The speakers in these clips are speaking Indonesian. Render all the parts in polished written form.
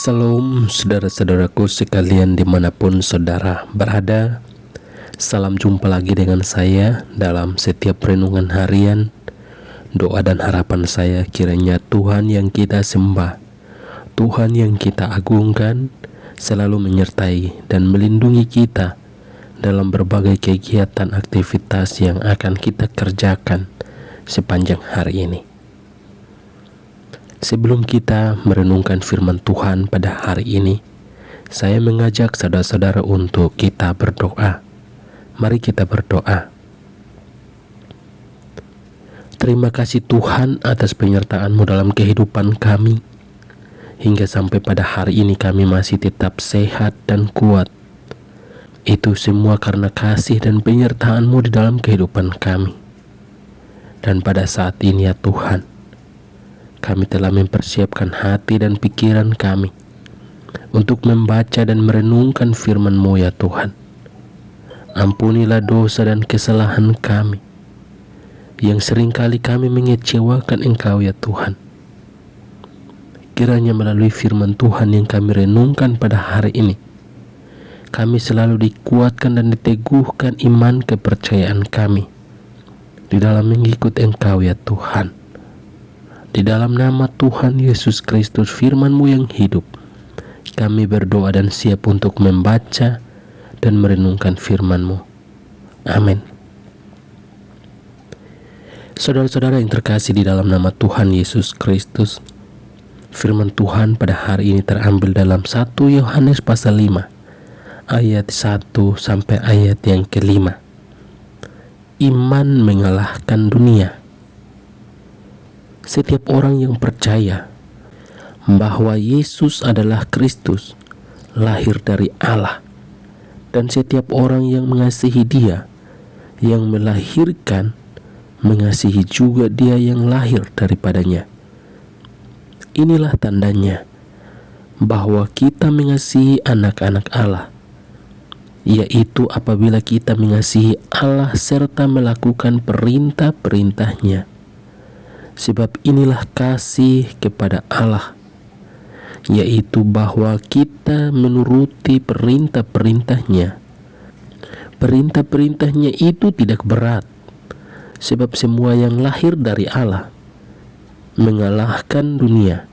Salam saudara-saudaraku sekalian dimanapun saudara berada. Salam jumpa lagi dengan saya dalam setiap renungan harian. Doa dan harapan saya kiranya Tuhan yang kita sembah, Tuhan yang kita agungkan, selalu menyertai dan melindungi kita dalam berbagai kegiatan aktivitas yang akan kita kerjakan sepanjang hari ini. Sebelum kita merenungkan firman Tuhan pada hari ini, saya mengajak saudara-saudara untuk kita berdoa. Mari kita berdoa. Terima kasih Tuhan atas penyertaan-Mu dalam kehidupan kami. Hingga sampai pada hari ini kami masih tetap sehat dan kuat. Itu semua karena kasih dan penyertaan-Mu di dalam kehidupan kami. Dan pada saat ini ya Tuhan, kami telah mempersiapkan hati dan pikiran kami untuk membaca dan merenungkan firman-Mu ya Tuhan. Ampunilah dosa dan kesalahan kami yang seringkali kami mengecewakan Engkau ya Tuhan. Kiranya melalui firman Tuhan yang kami renungkan pada hari ini, kami selalu dikuatkan dan diteguhkan iman kepercayaan kami di dalam mengikut Engkau ya Tuhan. Di dalam nama Tuhan Yesus Kristus, firman-Mu yang hidup, kami berdoa dan siap untuk membaca dan merenungkan firman-Mu. Amin. Saudara-saudara yang terkasih di dalam nama Tuhan Yesus Kristus, firman Tuhan pada hari ini terambil dalam 1 Yohanes pasal 5, ayat 1 sampai ayat yang ke-5. Iman mengalahkan dunia. Setiap orang yang percaya bahwa Yesus adalah Kristus, lahir dari Allah, dan setiap orang yang mengasihi Dia, yang melahirkan, mengasihi juga Dia yang lahir daripadanya. Inilah tandanya bahwa kita mengasihi anak-anak Allah, yaitu apabila kita mengasihi Allah serta melakukan perintah-perintahnya. Sebab inilah kasih kepada Allah, yaitu bahwa kita menuruti perintah-perintahnya. Perintah-perintahnya itu tidak berat, sebab semua yang lahir dari Allah mengalahkan dunia,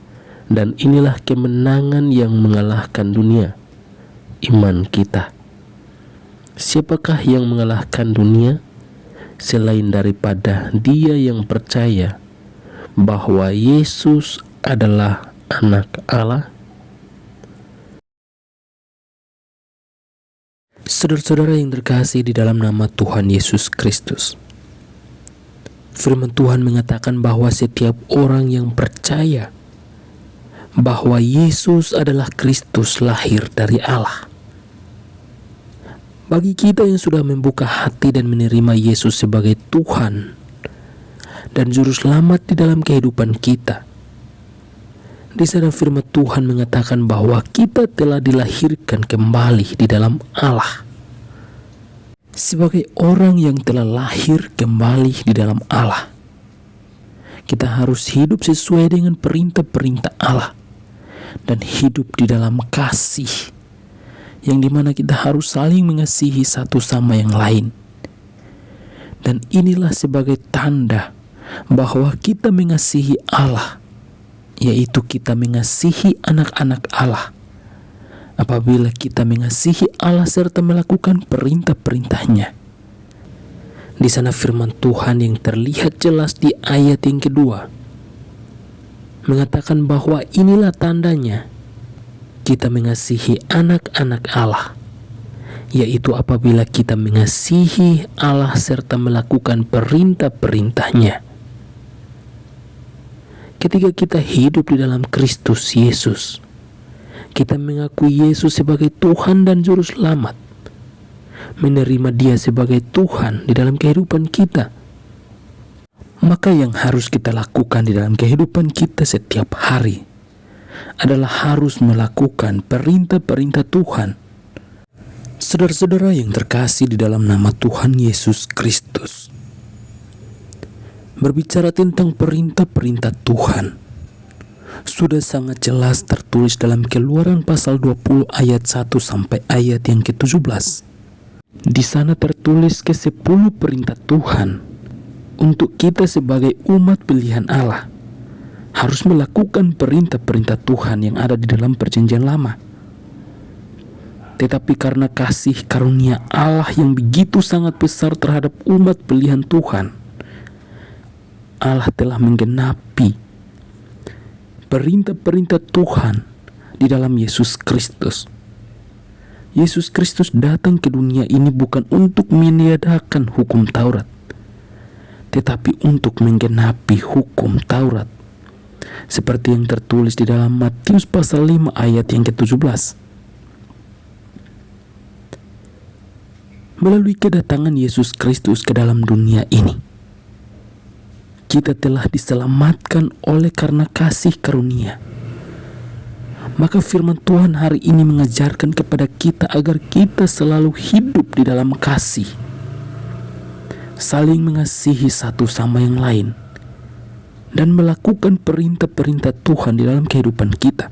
dan inilah kemenangan yang mengalahkan dunia, iman kita. Siapakah yang mengalahkan dunia selain daripada dia yang percaya bahwa Yesus adalah anak Allah? Saudara-saudara yang terkasih di dalam nama Tuhan Yesus Kristus, firman Tuhan mengatakan bahwa setiap orang yang percaya bahwa Yesus adalah Kristus lahir dari Allah. Bagi kita yang sudah membuka hati dan menerima Yesus sebagai Tuhan dan Juru Selamat di dalam kehidupan kita, di sana firman Tuhan mengatakan bahwa kita telah dilahirkan kembali di dalam Allah. Sebagai orang yang telah lahir kembali di dalam Allah, kita harus hidup sesuai dengan perintah-perintah Allah dan hidup di dalam kasih, yang dimana kita harus saling mengasihi satu sama yang lain. Dan inilah sebagai tanda bahwa kita mengasihi Allah, yaitu kita mengasihi anak-anak Allah. Apabila kita mengasihi Allah serta melakukan perintah-perintahnya. Di sana firman Tuhan yang terlihat jelas di ayat yang kedua mengatakan bahwa inilah tandanya kita mengasihi anak-anak Allah, yaitu apabila kita mengasihi Allah serta melakukan perintah-perintahnya. Ketika kita hidup di dalam Kristus Yesus, kita mengakui Yesus sebagai Tuhan dan Juru Selamat, menerima Dia sebagai Tuhan di dalam kehidupan kita, maka yang harus kita lakukan di dalam kehidupan kita setiap hari adalah harus melakukan perintah-perintah Tuhan. Saudara-saudara yang terkasih di dalam nama Tuhan Yesus Kristus, berbicara tentang perintah-perintah Tuhan, Sudah sangat jelas tertulis dalam Keluaran pasal 20 ayat 1 sampai ayat yang ke-17. Di sana tertulis ke-10 perintah Tuhan untuk kita sebagai umat pilihan Allah harus melakukan perintah-perintah Tuhan yang ada di dalam Perjanjian Lama. Tetapi karena kasih karunia Allah yang begitu sangat besar terhadap umat pilihan Tuhan, Allah telah menggenapi perintah-perintah Tuhan di dalam Yesus Kristus. Yesus Kristus datang ke dunia ini bukan untuk meniadakan hukum Taurat, tetapi untuk menggenapi hukum Taurat. Seperti yang tertulis di dalam Matius pasal 5 ayat yang ke-17. Melalui kedatangan Yesus Kristus ke dalam dunia ini, kita telah diselamatkan oleh karena kasih karunia. Maka firman Tuhan hari ini mengajarkan kepada kita agar kita selalu hidup di dalam kasih, saling mengasihi satu sama yang lain, dan melakukan perintah-perintah Tuhan di dalam kehidupan kita.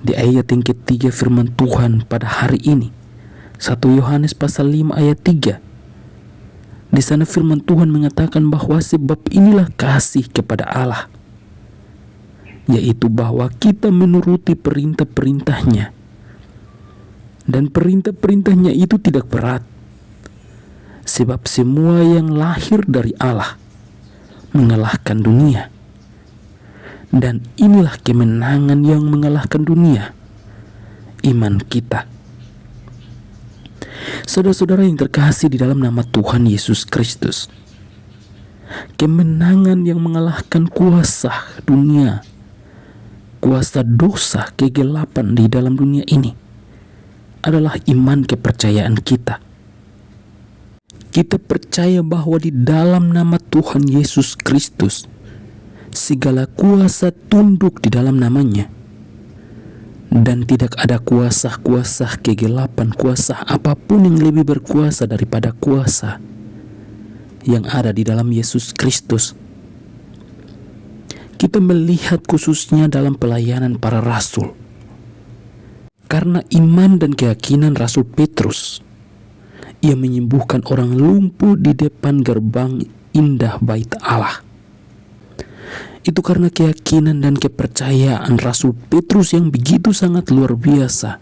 Di ayat yang ketiga firman Tuhan pada hari ini, 1 Yohanes pasal 5 ayat 3. Di sana firman Tuhan mengatakan bahwa sebab inilah kasih kepada Allah, yaitu bahwa kita menuruti perintah-perintahnya. Dan perintah-perintahnya itu tidak berat, sebab semua yang lahir dari Allah mengalahkan dunia. Dan inilah kemenangan yang mengalahkan dunia, iman kita. Saudara-saudara yang terkasih di dalam nama Tuhan Yesus Kristus, kemenangan yang mengalahkan kuasa dunia, kuasa dosa, kegelapan di dalam dunia ini adalah iman kepercayaan kita. Kita percaya bahwa di dalam nama Tuhan Yesus Kristus, segala kuasa tunduk di dalam namanya. Dan tidak ada kuasa-kuasa kegelapan, kuasa apapun yang lebih berkuasa daripada kuasa yang ada di dalam Yesus Kristus. Kita melihat khususnya dalam pelayanan para rasul. Karena iman dan keyakinan Rasul Petrus, ia menyembuhkan orang lumpuh di depan gerbang indah bait Allah. Itu karena keyakinan dan kepercayaan Rasul Petrus yang begitu sangat luar biasa.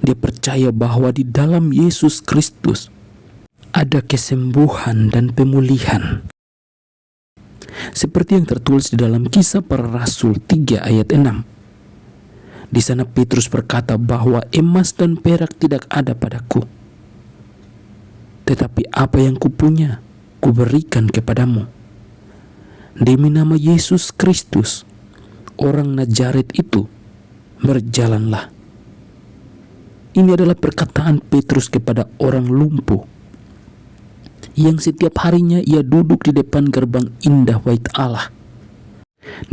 Dia percaya bahwa di dalam Yesus Kristus ada kesembuhan dan pemulihan. Seperti yang tertulis di dalam Kisah Para Rasul 3 ayat 6. Di sana Petrus berkata bahwa emas dan perak tidak ada padaku, tetapi apa yang kupunya kuberikan kepadamu. Demi nama Yesus Kristus, orang Nazaret itu, berjalanlah. Ini adalah perkataan Petrus kepada orang lumpuh yang setiap harinya ia duduk di depan gerbang indah bait Allah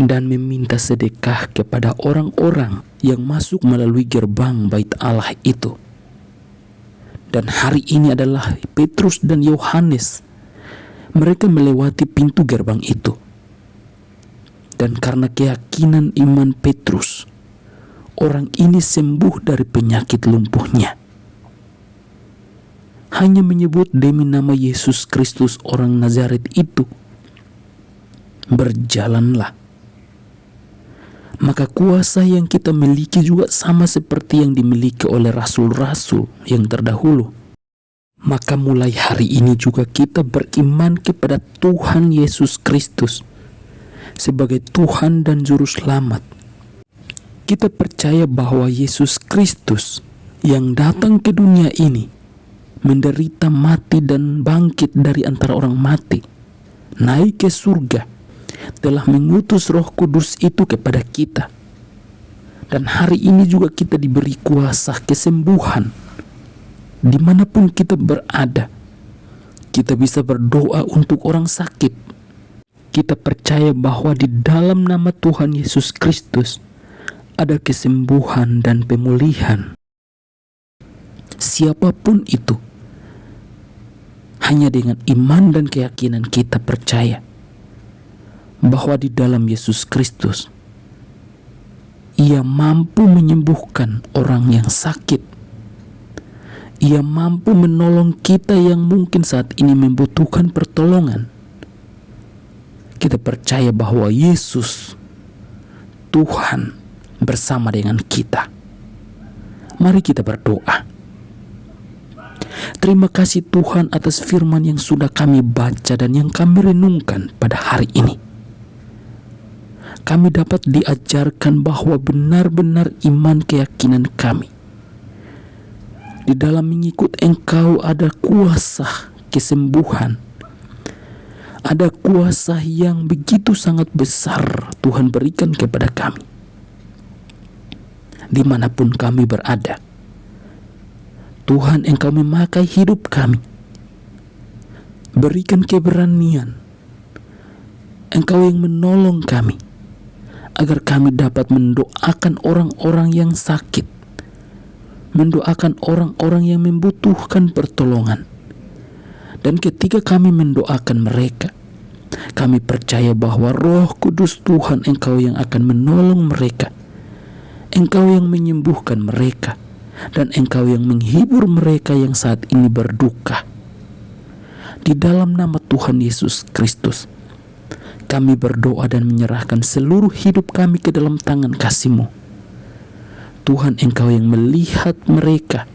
dan meminta sedekah kepada orang-orang yang masuk melalui gerbang bait Allah itu. Dan hari ini adalah Petrus dan Yohanes. Mereka melewati pintu gerbang itu. Dan karena keyakinan iman Petrus, orang ini sembuh dari penyakit lumpuhnya. Hanya menyebut demi nama Yesus Kristus orang Nazaret itu, berjalanlah. Maka kuasa yang kita miliki juga sama seperti yang dimiliki oleh rasul-rasul yang terdahulu. Maka mulai hari ini juga kita beriman kepada Tuhan Yesus Kristus sebagai Tuhan dan Juru Selamat. Kita percaya bahwa Yesus Kristus yang datang ke dunia ini, menderita, mati, dan bangkit dari antara orang mati, naik ke surga, telah mengutus Roh Kudus itu kepada kita. Dan hari ini juga kita diberi kuasa kesembuhan. Dimanapun kita berada, kita bisa berdoa untuk orang sakit. Kita percaya bahwa di dalam nama Tuhan Yesus Kristus ada kesembuhan dan pemulihan. Siapapun itu, hanya dengan iman dan keyakinan kita percaya bahwa di dalam Yesus Kristus Ia mampu menyembuhkan orang yang sakit. Ia mampu menolong kita yang mungkin saat ini membutuhkan pertolongan. Kita percaya bahwa Yesus, Tuhan, bersama dengan kita. Mari kita berdoa. Terima kasih Tuhan atas firman yang sudah kami baca dan yang kami renungkan pada hari ini. Kami dapat diajarkan bahwa benar-benar iman keyakinan kami di dalam mengikut Engkau ada kuasa kesembuhan. Ada kuasa yang begitu sangat besar Tuhan berikan kepada kami. Dimanapun kami berada, Tuhan, Engkau memakai hidup kami. Berikan keberanian. Engkau yang menolong kami, agar kami dapat mendoakan orang-orang yang sakit, mendoakan orang-orang yang membutuhkan pertolongan. Dan ketika kami mendoakan mereka, kami percaya bahwa Roh Kudus Tuhan Engkau yang akan menolong mereka. Engkau yang menyembuhkan mereka, dan Engkau yang menghibur mereka yang saat ini berduka. Di dalam nama Tuhan Yesus Kristus, kami berdoa dan menyerahkan seluruh hidup kami ke dalam tangan kasih-Mu. Tuhan, Engkau yang melihat mereka,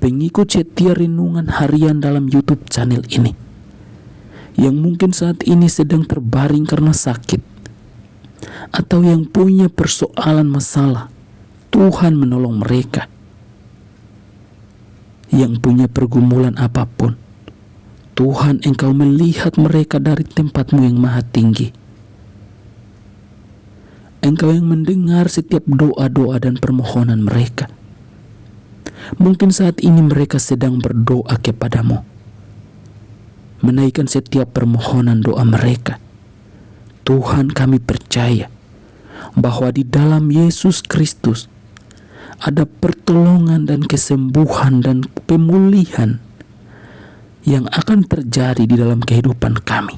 pengikut setia renungan harian dalam YouTube channel ini, yang mungkin saat ini sedang terbaring karena sakit, atau yang punya persoalan masalah. Tuhan menolong mereka. Yang punya pergumulan apapun, Tuhan, Engkau melihat mereka dari tempat-Mu yang maha tinggi. Engkau yang mendengar setiap doa-doa dan permohonan mereka. Mungkin saat ini mereka sedang berdoa kepadamu, menaikkan setiap permohonan doa mereka. Tuhan, kami percaya bahwa di dalam Yesus Kristus ada pertolongan dan kesembuhan dan pemulihan yang akan terjadi di dalam kehidupan kami.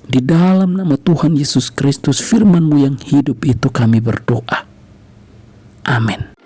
Di dalam nama Tuhan Yesus Kristus, firman-Mu yang hidup itu kami berdoa. Amin.